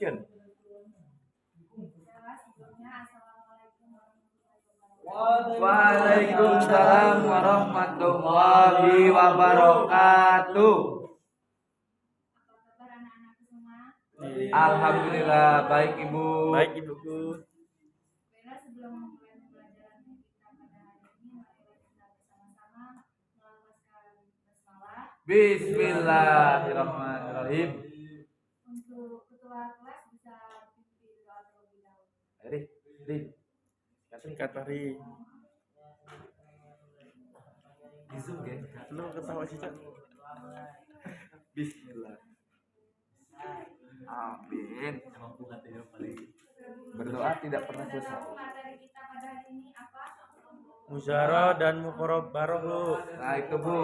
action. Waalaikumsalam warahmatullahi wabarakatuh. Alhamdulillah baik Ibu. Baik Ibuku. Sebelum memulai pembelajaran kita pada hari ini, mari kita bersama-sama melafazkan basmalah. Bismillahirrahmanirrahim. Untuk ketua kelas bisa pimpin doa terlebih dahulu. Katari. Di Zoom kan? Lu ketawa sih, Cak. Bismillah. Amin. Berdoa tidak pernah selesai. Materi kita pada hari ini apa? Musyarah dan muqarabah, Bu. Nah itu Bu.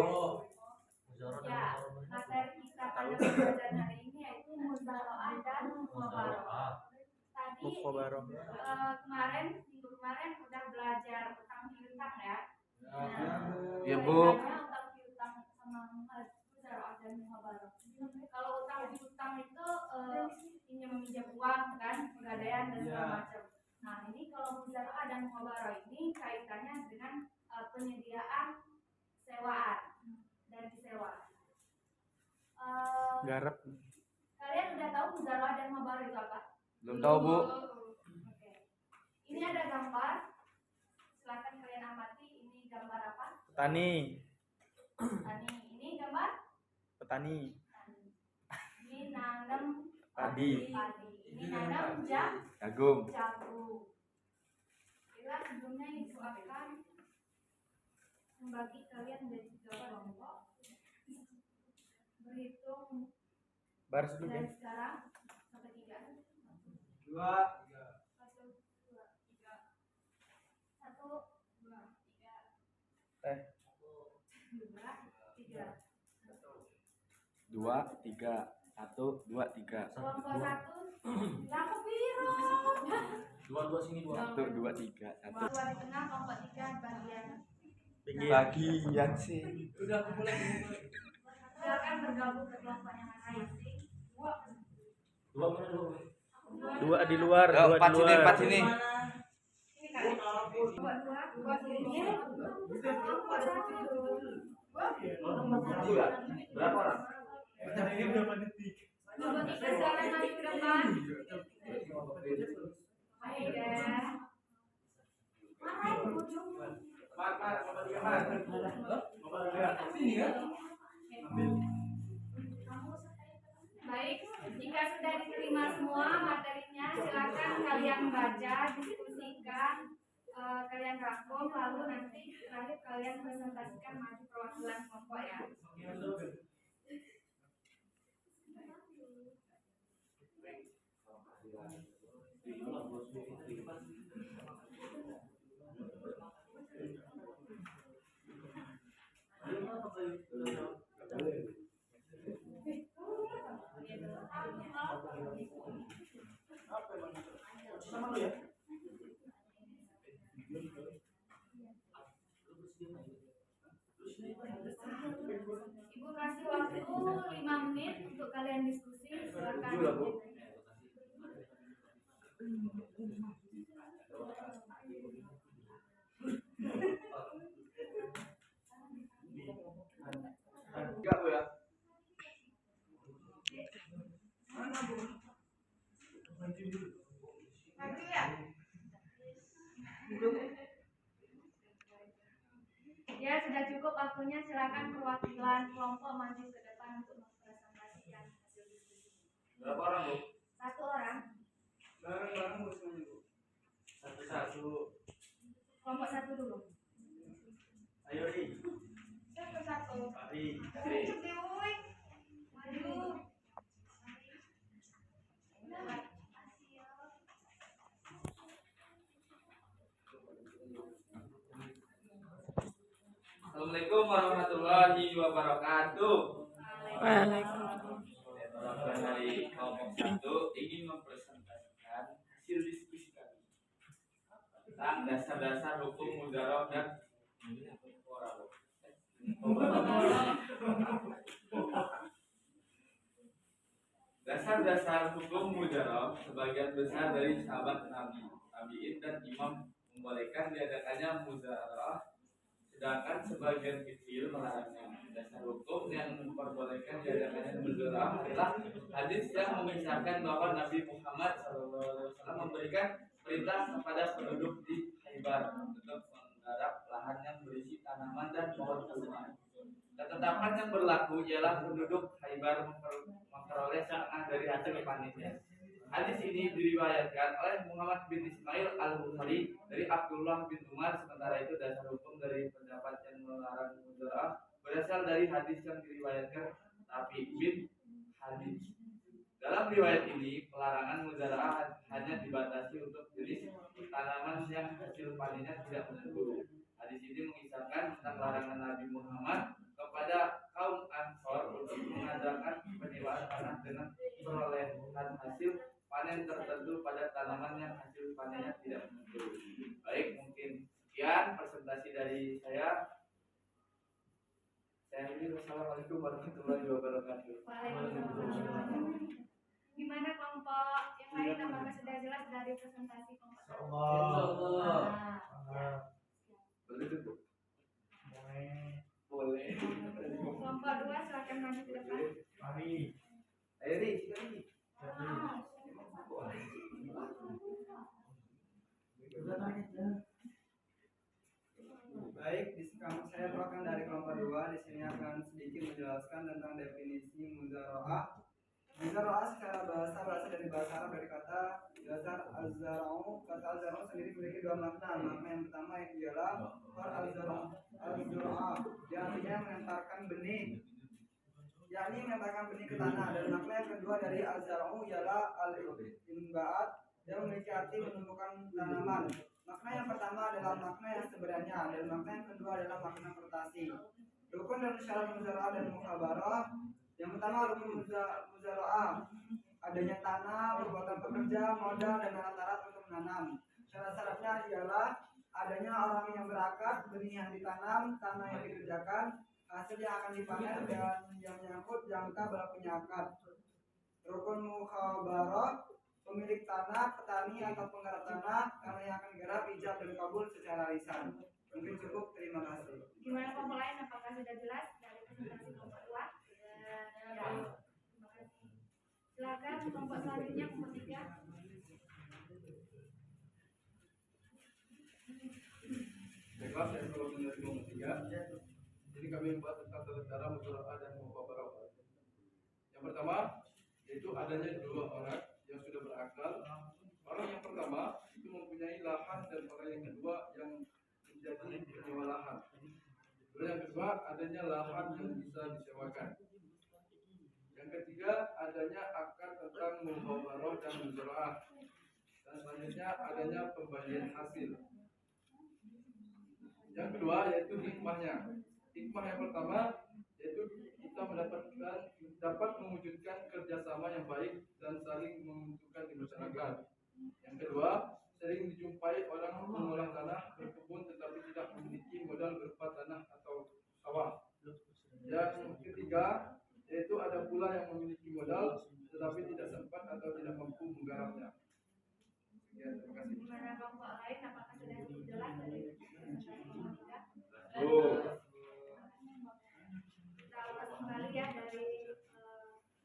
Ya, materi kita pada pembelajaran hari ini yaitu muzaroah dan muqabarah. Tadi Muqabarah. kemarin minggu kemarin udah belajar utang piutang ya. Ya Bu. Utang piutang sama muzaroah dan muqabarah. Kalau utang piutang itu pinjam meminjam uang kan, pegadaian dan segala macam. Nah ini kalau muzaroah dan muqabarah ini kaitannya dengan penyediaan sewaan dan disewa. Garap. Kalian udah tahu muzaroah dan muqabarah itu apa? Belum tahu Bu. Oke. Ini ada gambar. Silakan kalian amati. Ini gambar apa? Petani. Petani. Ini gambar? Petani. Petani. Ini nanam Padi. Ini nanam Jagung. jagung. Bila sebelumnya ibu akan membagi kalian menjadi 3 kelompok. Berhitung Baris dulu, dari ya. sekarang sampai 3. 2, 1, 2, 3. 1, 2, 3. Teh. 2, 3. 2, 3. 1, 2, 3. Kelompok 1. Lampu biru. 2 sini 2. 1, 2, 3. 1. 2 di tengah, kelompok 3 bagian. Pinggir. Bagian sih. Udah aku mulai. Silakan bergabung ke kelompok yang masing-masing. 2 mana 2? 2 di luar, 2 di 4 sini, luar. 4 sini. Ini kan. Kelompok 2, kelompok sini. Kelompok 1. Berapa orang? Ini berapa detik? Kelompok 3 silakan maju ke depan. Ayo deh. Mana yang ujung? Baik, jika sudah diterima semua materinya, silakan kalian baca, diskusikan, kalian rangkum, lalu nanti terakhir kalian presentasikan maju perwakilan kelompok ya. Ibu kasih waktu 5 menit untuk kalian diskusi, silakan. Enggak Bu ya. Maju ya. Ya sudah cukup waktunya, silakan perwakilan kelompok maju ke depan untuk mempresentasikan hasil diskusi. Berapa orang, Bu? 1 orang. Bareng-bareng Bu semuanya, Bu. Satu-satu. Kelompok 1 dulu. Ayo, Ri. Satu-satu. Ri. Cuti, woi. Maju. Assalamualaikum warahmatullahi wabarakatuh. Waalaikumsalam. Dari kelompok 1 ingin mempresentasikan hasil diskusi kami tentang dasar-dasar hukum mudarat dan Dasar-dasar hukum mujarab sebagian besar dari sahabat Nabi, tabi'in dan imam membolehkan diadakannya muzarah, sedangkan sebagian kecil melarangnya. Dasar hukum yang memperbolehkan diadakannya muzarah adalah hadis yang memisahkan bahwa Nabi Muhammad SAW memberikan perintah kepada penduduk di Khaybar untuk menggarap lahan yang berisi tanaman dan pohon-pohonan. Ketetapan yang berlaku ialah penduduk Khaybar memperoleh setengah dari hasil panennya. Hadis ini diriwayatkan oleh Muhammad bin Ismail al-Bukhari dari Abdullah bin Umar. Sementara itu dasar hukum dari pendapat yang melarang muzarah berasal dari hadis yang diriwayatkan Rafi bin Hadid. Dalam riwayat ini, pelarangan muzarah hanya dibatasi untuk jenis tanaman yang hasil panennya tidak menentu. Hadis ini mengisahkan tentang larangan Nabi Muhammad kepada kaum Ansor untuk mengadakan penyewaan tanah dengan perolehan hasil panen tertentu pada tanaman yang hasil panennya tidak menentu. Baik, mungkin sekian presentasi dari saya. Saya ini wassalamualaikum warahmatullahi wabarakatuh. Waalaikumsalam. Gimana kelompok yang lain, apakah sudah jelas dari presentasi kelompok satu? Boleh duduk. Boleh. Kelompok 2 silakan maju ke depan. Ayo Ri, sini. Baik, saya bawakan dari kelompok 2. Di sini akan sedikit menjelaskan tentang definisi muzara'ah. Muzara'ah secara bahasa berasal dari bahasa Arab dari kata dasar az-zara'u. Kata az-zara'u sendiri memiliki dua makna. Makna yang pertama ialah az-zara'ah, yang artinya mengantarkan benih, yakni mengantarkan benih ke tanah. Dan makna yang kedua dari az-zara'u ialah al-inba'at, yang memiliki arti menumbuhkan tanaman. Makna yang pertama adalah makna yang sebenarnya, dan makna yang kedua adalah makna konotasi. Rukun dan syarat muzara'ah dan mukhabarah. Yang pertama rukun muzara'ah, adanya tanah, perbuatan pekerja, modal dan alat-alat untuk menanam. Syarat-syaratnya ialah adanya orang yang berakad, benih yang ditanam, tanah yang dikerjakan, hasil yang akan dipanen dan yang menyangkut jangka berlakunya akad. Rukun mukhabarah, pemilik tanah, petani atau penggarap tanah, karena yang akan digarap ijab dan kabul secara lisan. Mungkin cukup, terima kasih. Gimana kelompok lain, apakah sudah jelas dari presentasi kelompok 2? Ya, terima kasih. Silakan kelompok selanjutnya, kelompok 3. Baiklah, saya kalau dari kelompok 3. Jadi kami membahas tentang tata cara muzara'ah dan mukhabarah. Yang pertama yaitu adanya dua orang yang sudah berakal. Orang yang pertama itu mempunyai lahan dan orang yang kedua yang menjadi penyewa lahan. Lalu yang kedua adanya lahan yang bisa disewakan. Yang ketiga adanya akad tentang mukhabarah dan muzara'ah. Dan selanjutnya adanya pembagian hasil. Yang kedua yaitu hikmahnya. Hikmah yang pertama yaitu kita dapat mewujudkan kerjasama yang baik dan saling menguntungkan di masyarakat. Yang kedua, sering dijumpai orang mengolah tanah berkebun tetapi tidak memiliki modal berupa tanah atau sawah. Yang ketiga, yaitu ada pula yang memiliki modal tetapi tidak sempat atau tidak mampu menggarapnya. Ya, terima kasih. Gimana kelompok lain, apakah sudah cukup jelas dari presentasi kelompok 3? Kita ulas kembali ya dari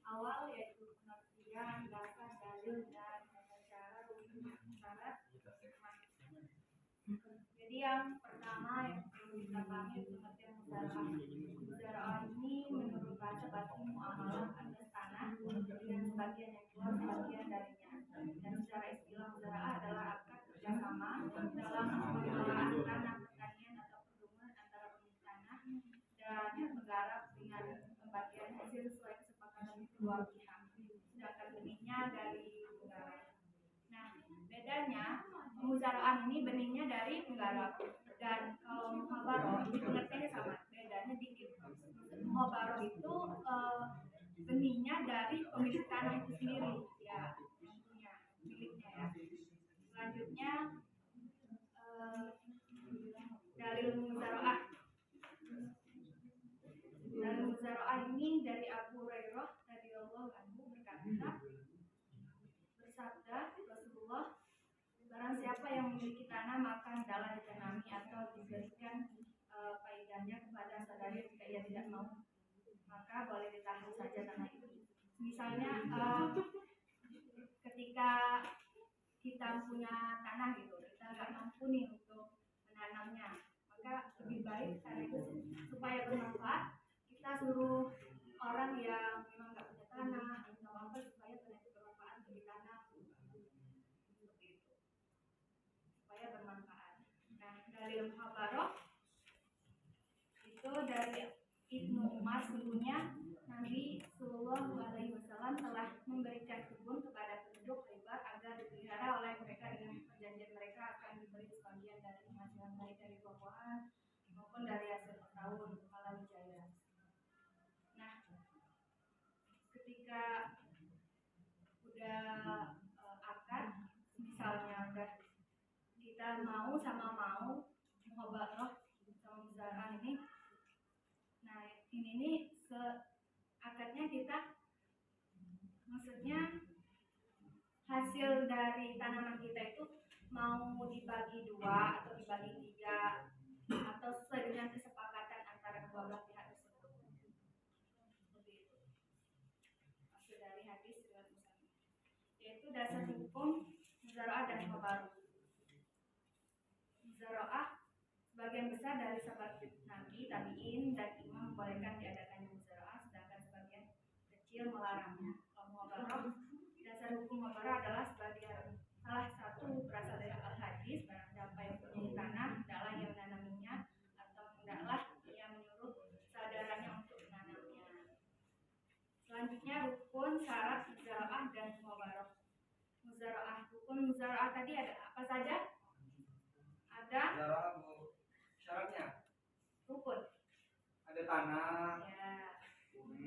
awal, yaitu pengertian, dasar, dalil, dan cara untuk syarat. Jadi yang pertama yang perlu kita pahami pengertian muzara'ah. Muzara'ah ini menurut bahasa baku muamalah atas tanah dengan sebagian yang keluar sebagian darinya. Dan secara istilah muzara'ah adalah akad kerjasama dalam pengelolaan tanah pertanian atau perkebunan antara pemilik tanah dan yang menggarap dengan pembagian hasil sesuai kesepakatan kedua pihak. Sedangkan benihnya dari penggarap. Nah, bedanya muzara'ah ini benihnya dari penggarap, dan kalau mukhabarah ini pengertiannya sama, bedanya dikit. Mukhabarah itu benihnya dari pemilik tanah itu sendiri, ya, punya miliknya ya. Selanjutnya dalil muzara'ah. Dalil muzara'ah ini dari Abu Hurairah radhiyallahu anhu berkata, bersabda Rasulullah, barang siapa yang memiliki tanah maka hendaklah ditanami atau diberikan faedahnya kepada saudari jika ia tidak mau, maka boleh ditahan saja tanah itu. Misalnya ketika kita punya tanah gitu, kita nggak mampu nih untuk menanamnya, maka lebih baik tanah itu supaya bermanfaat kita suruh orang yang memang nggak punya tanah atau apa supaya tanah itu bermanfaat bagi tanah, seperti itu, supaya bermanfaat. Nah, dari Muhabarok itu dari Ibnu Umar, sesungguhnya Nabi Sallallahu Alaihi Wasallam telah memberikan kebun kepada penduduk Khaybar agar dipelihara oleh mereka dengan perjanjian mereka akan diberi sebagian dari penghasilan baik dari buah-buahan maupun dari hasil tahun halal jaya. Nah, ketika udah akad, misalnya udah kita mau sama mau muhabarah sama muzarah ini, nah ini nih akadnya kita, maksudnya hasil dari tanaman kita itu mau dibagi 2 atau dibagi 3 atau sesuai dengan kesepakatan antara kedua belah pihak tersebut. Seperti itu. Maksud dari hadis riwayat Muslim, yaitu dasar hukum muzaraah dan muhabarah. Muzaraah sebagian besar dari sahabat Nabi, tabi'in, dan imam membolehkan diadakannya muzaraah, sedangkan sebagian kecil melarangnya. Muhabarah, dasar hukum muhabarah adalah sebagian salah satu berasal dari al-hadis, barang siapa yang punya tanah hendaklah ia menanaminya atau hendaklah ia menyuruh saudaranya untuk menanamnya. Selanjutnya rukun syarat muzaraah dan muhabarah. Muzaraah, rukun muzaraah tadi ada apa saja? Ada syaratnya rukun, ada tanah, ya,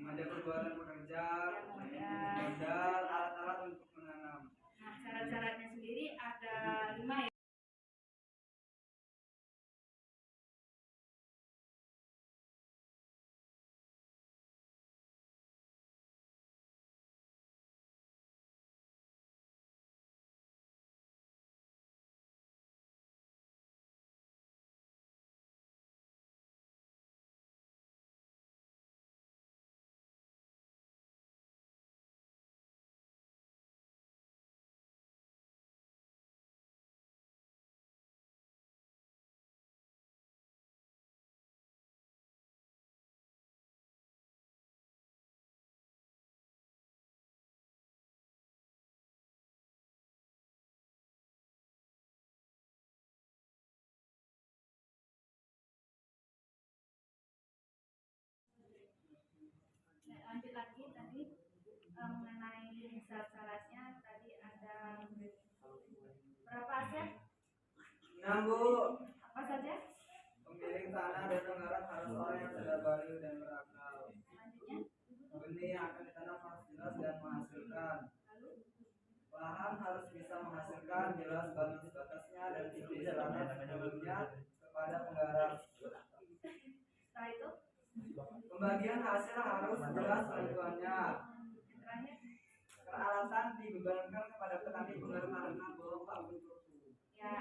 ada perbuatan pekerja, modal. modal, alat-alat untuk menanam. Nah, syarat-syaratnya sendiri ada 5 ya. Lanjut lagi tadi mengenai syarat-syaratnya tadi ada berapa Asep? 6 Bu. Apa saja? Pemilik tanah dan penggarap harus orang yang sudah balik dan berakal. Selanjutnya, Benih yang akan ditanam harus jelas dan menghasilkan. lalu Lahan harus bisa menghasilkan, jelas batas-batasnya dan izin jalannya sebelumnya kepada penggarap. setelah itu Pembagian hasil harus jelas tentuannya. yang terakhir, Peralatan dibebankan kepada petani penggarap karena belum ya,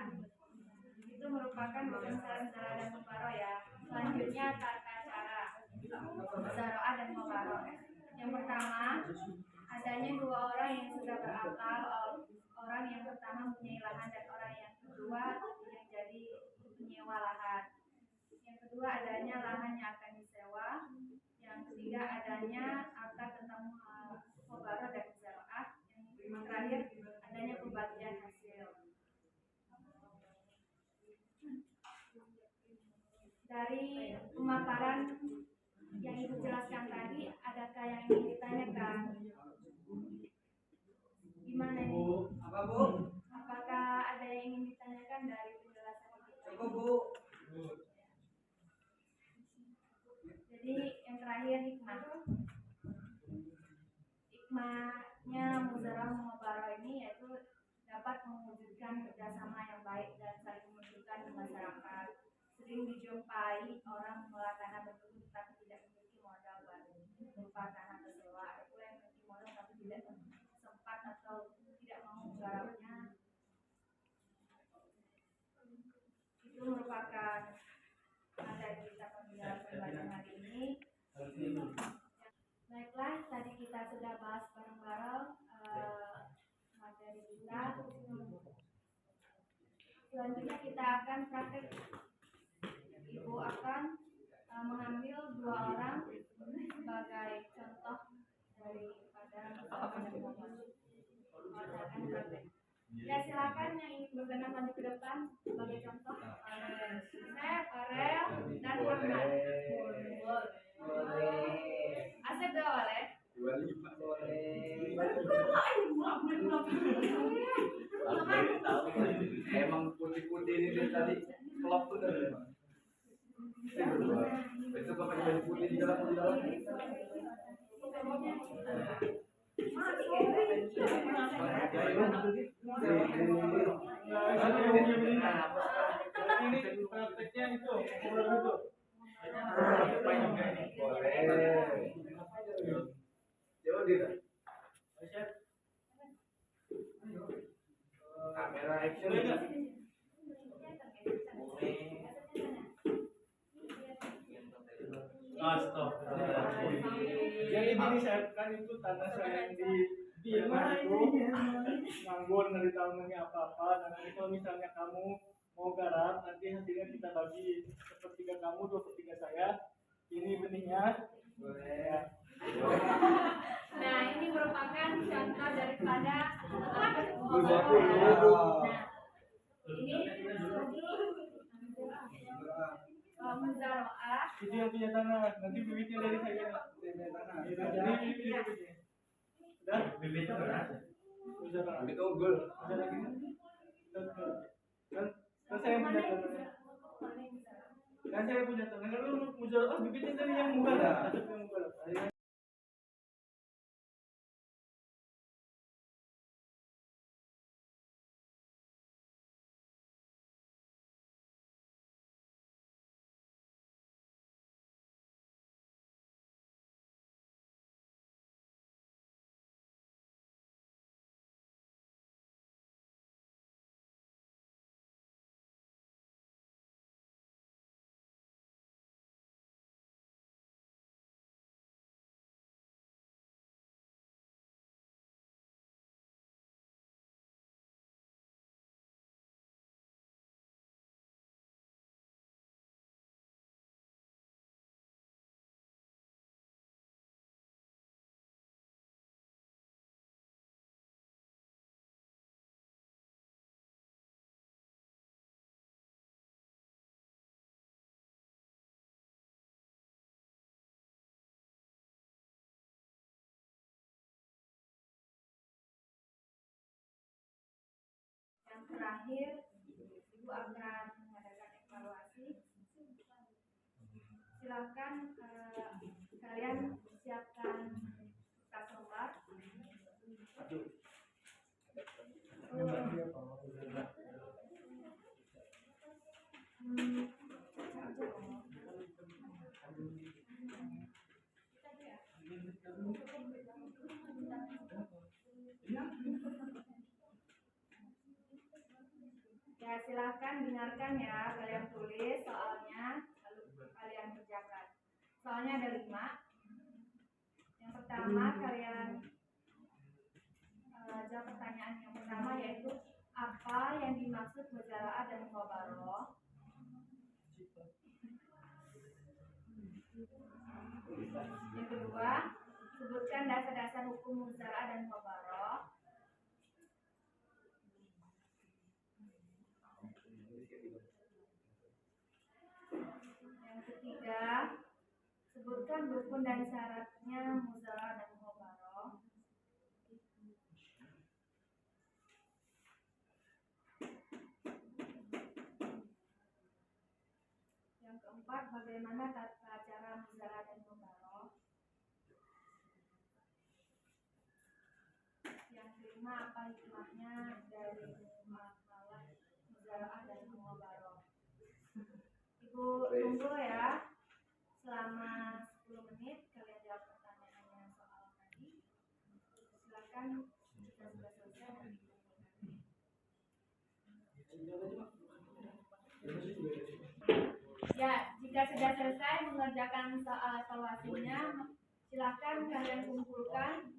itu merupakan beberapa syarat-syarat dan mubaroh ya. Selanjutnya tata cara muzaroah dan mubaroh. Yang pertama, adanya 2 orang yang sudah berakal. Orang yang pertama mempunyai lahan dan orang yang kedua yang jadi penyewa lahan. Yang kedua adanya lahan yang akan disewa. Yang ketiga adanya akad tentang mubaroh dan muzaroah. Yang terakhir adanya pembagian hasil. Dari pemaparan yang Ibu jelaskan tadi, adakah yang ingin ditanyakan? Gimana ini? Apa Bu? Apakah ada yang ingin ditanyakan dari penjelasan ini? Cukup Bu. Jadi yang terakhir hikmah. Hikmahnya muzarah muhabarah ini yaitu dapat mewujudkan kerjasama yang baik dan saling menunjukkan di masyarakat. Sering dijumpai orang mengelola tanah berkebun tetapi tidak memiliki modal baru berupa tanah tersewa. Ada pula yang memiliki modal tapi tidak sempat atau tidak mau Baiklah, tadi kita sudah bahas bareng-bareng materi kita. Selanjutnya kita akan praktek. Ibu akan mengambil 2 orang sebagai contoh daripada akan praktek. Ya, silakan yang ingin berkenan maju ke depan sebagai contoh. Saya Farel dan Rahman. Asep gak boleh? Emang putih-putih ini tadi kelop tuh dari mana? Besok pakai baju putih di dalam. Ini prakteknya itu, itu. Jauh tidak? Kamera action. Jadi gini saya kan itu tanah saya yang di rumah itu nganggur dari tahunnya apa-apa, dan nanti kalau misalnya kamu mau garap, nanti hasilnya kita bagi sepertiga kamu, 2/3 saya. Ini benihnya. Boleh. Nah, ini merupakan contoh daripada ini muzaroah. Itu yang punya tanah, nanti bibitnya dari saya. Jadi bibitnya. Udah? Bibitnya berapa? Muzaroah. Bibit unggul. Ada lagi? Kan saya punya tanah. Kan saya punya tanah. Kalau muzaroah bibitnya dari yang mubarak, asap yang mubarak. Yang terakhir, Ibu akan mengadakan evaluasi. Silakan kalian siapkan kertas lembar. Ya, silakan dengarkan ya, kalian tulis soalnya, lalu kalian kerjakan. Soalnya ada 5. Yang pertama kalian jawab pertanyaan yang pertama, yaitu apa yang dimaksud muzaraah dan mukhabarah. Yang kedua, sebutkan dasar-dasar hukum muzaraah dan mukhabarah. Yang ketiga, sebutkan rukun dan syaratnya muzaraah dan mukhabarah. Yang keempat, bagaimana tata cara muzaraah dan mukhabarah. Yang kelima, apa hikmahnya dari makalah muzaraah dan mukhabarah. Ibu tunggu ya selama 10 menit, kalian jawab pertanyaannya soal tadi. Silakan, jika sudah selesai nanti dikumpulkan. Ya, jika sudah selesai mengerjakan soal evaluasinya, silakan kalian kumpulkan.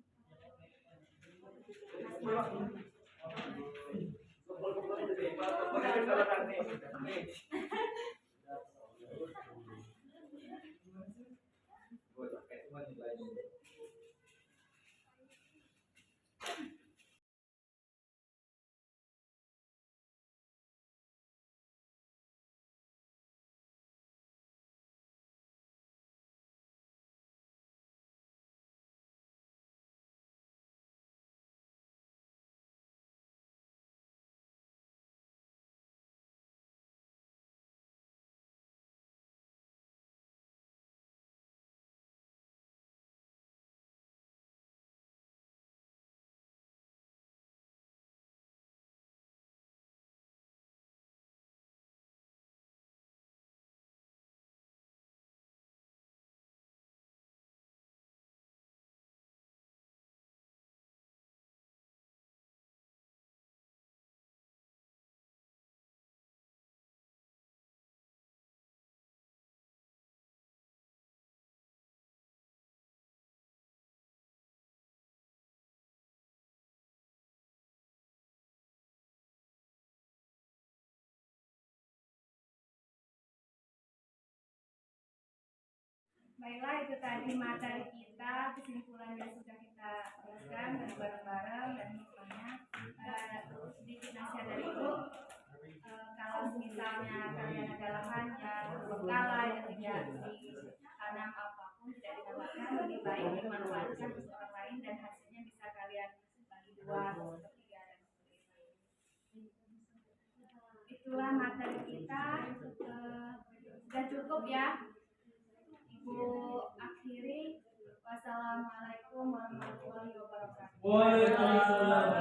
Baiklah, itu tadi materi kita, kesimpulan yang sudah kita jelaskan dan bareng-bareng dan misalnya sedikit nasihat dari Ibu. Kalau misalnya kalian ada lahan yang kalah yang tidak ditanam apapun, tidak ditanamkan, lebih baik dimanfaatkan untuk orang lain dan hasilnya bisa kalian bagi dua, ketiga dan sebagainya. Itulah materi kita, sudah cukup ya. Ibu akhiri, wassalamualaikum warahmatullahi wabarakatuh. Waalaikumsalam.